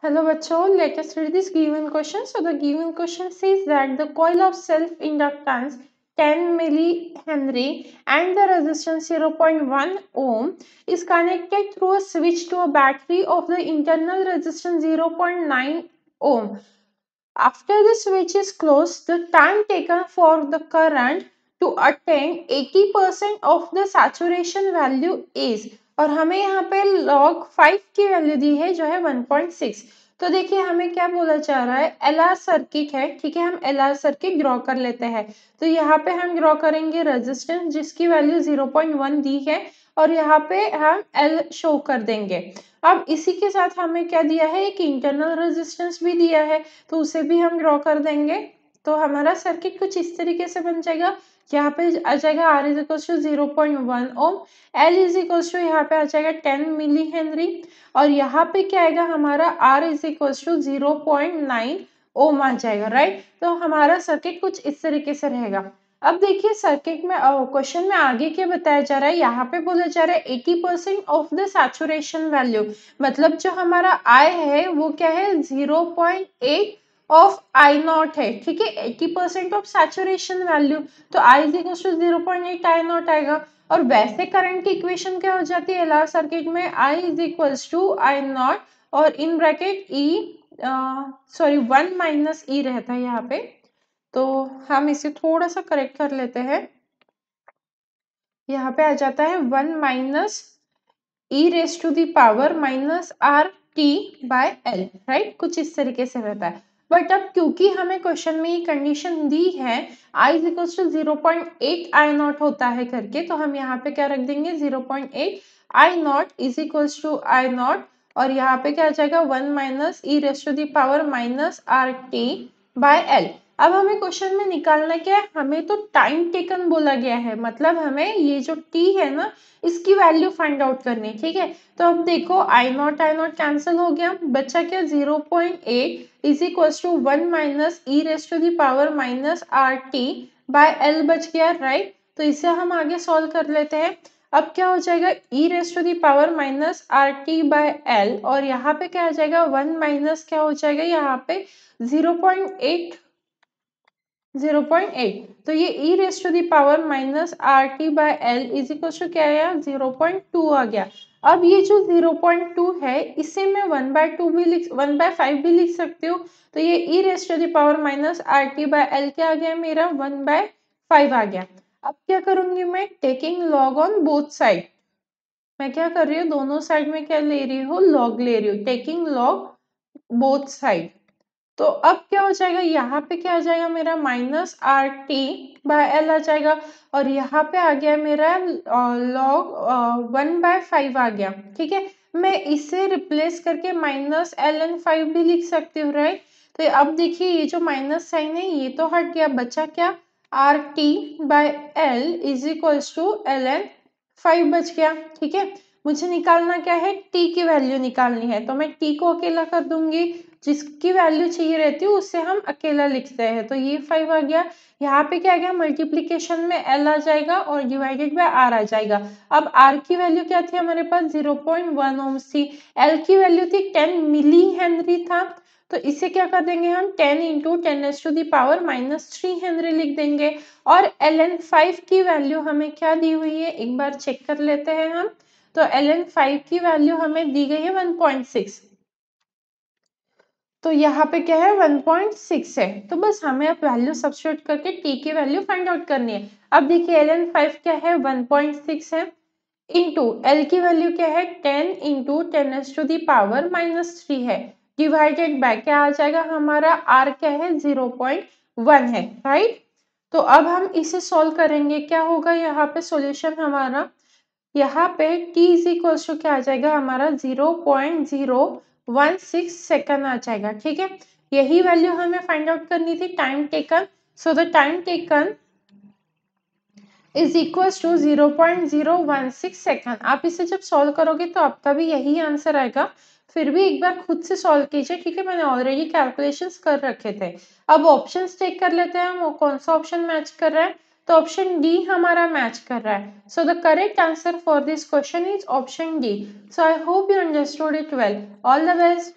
Hello bachcho, let us read this given question. So the given question says that the coil of self-inductance 10 millihenry and the resistance 0.1 ohm is connected through a switch to a battery of the internal resistance 0.9 ohm. After the switch is closed, the time taken for the current to attain 80% of the saturation value is, और हमें यहाँ पे log 5 की value दी है जो है 1.6। तो देखिए हमें क्या बोला जा रहा है, LR सर्किट है, ठीक है। हम LR सर्किट ड्रॉ कर लेते हैं। तो यहाँ पे हम ड्रॉ करेंगे रेजिस्टेंस जिसकी वैल्यू 0.1 दी है और यहाँ पे हम L शो कर देंगे। अब इसी के साथ हमें क्या दिया है, एक इंटरनल रेजिस्टेंस भी दिया है, तो उसे भी हम ड्रॉ कर देंगे। तो हमारा सर्किट कुछ इस तरीके से बन जाएगा। यहाँ पे आ जाएगा R is equal to 0.1 ohm, L is equal to यहाँ पे आ जाएगा 10 मिली हेनरी और यहाँ पे क्या आएगा हमारा R इज इक्वल टू 0.9 ओम आ जाएगा, राइट। तो हमारा सर्किट कुछ इस तरीके से रहेगा। अब देखिए सर्किट में क्वेश्चन में आगे क्या बताया जा रहा है, यहाँ पे बोला जा रहा है 80% ऑफ द सैचुरेशन वैल्यू, मतलब जो हमारा I है वो क्या है 0.8 ऑफ I नॉट है, ठीक है। 80% ऑफ सैचुरेशन वैल्यू, तो I is equal to 0.8 I naught आएगा। और वैसे करंट की इक्वेशन क्या हो जाती है LR सर्किट में, I is equal to I naught और in bracket E sorry 1 minus E रहता है यहाँ पे। तो हम इसे थोड़ा सा करेक्ट कर लेते हैं। यहाँ पे आ जाता है 1 minus E raise to the power minus R T by L, right. कुछ इस तरीके से रहता है। बट अब क्योंकि हमें क्वेश्चन में ये कंडीशन दी है I is equal to 0.8 I naught होता है करके, तो हम यहाँ पे क्या रख देंगे 0.8 I naught is equal to I naught और यहाँ पे क्या आ जाएगा 1 minus E raise to the power minus R T by L. अब हमें क्वेश्चन में निकालना क्या है, हमें तो टाइम टेकन बोला गया है, मतलब हमें ये जो टी है ना इसकी वैल्यू फाइंड आउट करनी है, ठीक है। तो अब देखो आई नॉट कैंसिल हो गया, बचा क्या 0.8 is equal to 1 minus E raise to the power minus R T by L बच गया, राइट। तो इसे हम आगे सॉल्व कर लेते हैं। अब क्या हो जाएगा E raise to the power minus R T by L और यहाँ पे क्या आ जाएगा 1 माइनस क्या हो जाएगा यहाँ पे 0.8 तो ये e raise to the power minus R T by L is equal to क्या आया 0.2 आ गया। अब ये जो 0.2 है इसे मैं 1/2 भी 1/5 भी लिख सकती हूँ। तो ये e raise to the power minus R T by L क्या आ गया मेरा 1/5 आ गया। अब क्या करूंगी मैं, taking log on both side. मैं क्या कर रही हूँ दोनों साइड में क्या ले रही हूँ, लॉग ले रही हूँ, टेकिंग लॉग बोथ साइड। तो अब क्या हो जाएगा यहाँ पे क्या आ जाएगा मेरा minus R T by L आ जाएगा और यहाँ पे आ गया मेरा लॉग 1/5 आ गया, ठीक है। मैं इसे रिप्लेस करके माइनस एल एन 5 भी लिख सकती हूँ, राइट। तो अब देखिए ये जो माइनस साइन है ये तो हट गया, बचा क्या R T by L is equal to L N 5 बच गया, ठीक है। मुझे निकालना क्या है, टी की वैल्यू निकालनी है, तो मैं टी को अकेला कर दूंगी, जिसकी वैल्यू चाहिए रहती है उससे हम अकेला लिखते हैं। तो ये 5 आ गया, यहाँ पे क्या आ गया मल्टीप्लीकेशन में एल आ जाएगा और डिवाइडेड बाय आर आ जाएगा। अब आर की वैल्यू क्या थी हमारे पास 0.1 ओम्स थी, एल की वैल्यू थी 10 मिली हेनरी था, तो इसे क्या कर देंगे हम 10 इंटू 10⁻³ हेनरी लिख देंगे। और एल एन 5 की वैल्यू हमें क्या दी हुई है एक बार चेक कर लेते हैं हम। तो एल एन 5 की वैल्यू हमें दी गई है 1.6, तो यहाँ पे क्या है 1.6 है। तो बस हमें अब वैल्यू सब्स्टिट्यूट करके t की वैल्यू फाइंड आउट करनी है। अब देखिए ln 5 क्या है 1.6 है, इंटू l की वैल्यू क्या है 10 इंटू 10⁻³ है, डिवाइडेड बाय क्या आ जाएगा हमारा r क्या है 0.1 है, राइट। तो अब हम इसे सॉल्व करेंगे, क्या होगा यहाँ पे सॉल्यूशन हमारा, यहाँ पे t इज इक्वल टू क्या आ जाएगा हमारा 0.016 सेकंड आ जाएगा, ठीक है। यही वैल्यू हमें फाइंड आउट करनी थी time taken. So the time taken is equal to 0.016 second. आप इसे जब सॉल्व करोगे तो आपका भी यही आंसर आएगा, फिर भी एक बार खुद से सॉल्व कीजिए, ठीक है। मैंने ऑलरेडी कैलकुलेशंस कर रखे थे। अब ऑप्शन चेक कर लेते हैं हम कौन सा ऑप्शन मैच कर रहा है, तो ऑप्शन डी हमारा मैच कर रहा है। So the correct answer for this question is option D. So I hope you understood it well. All the best.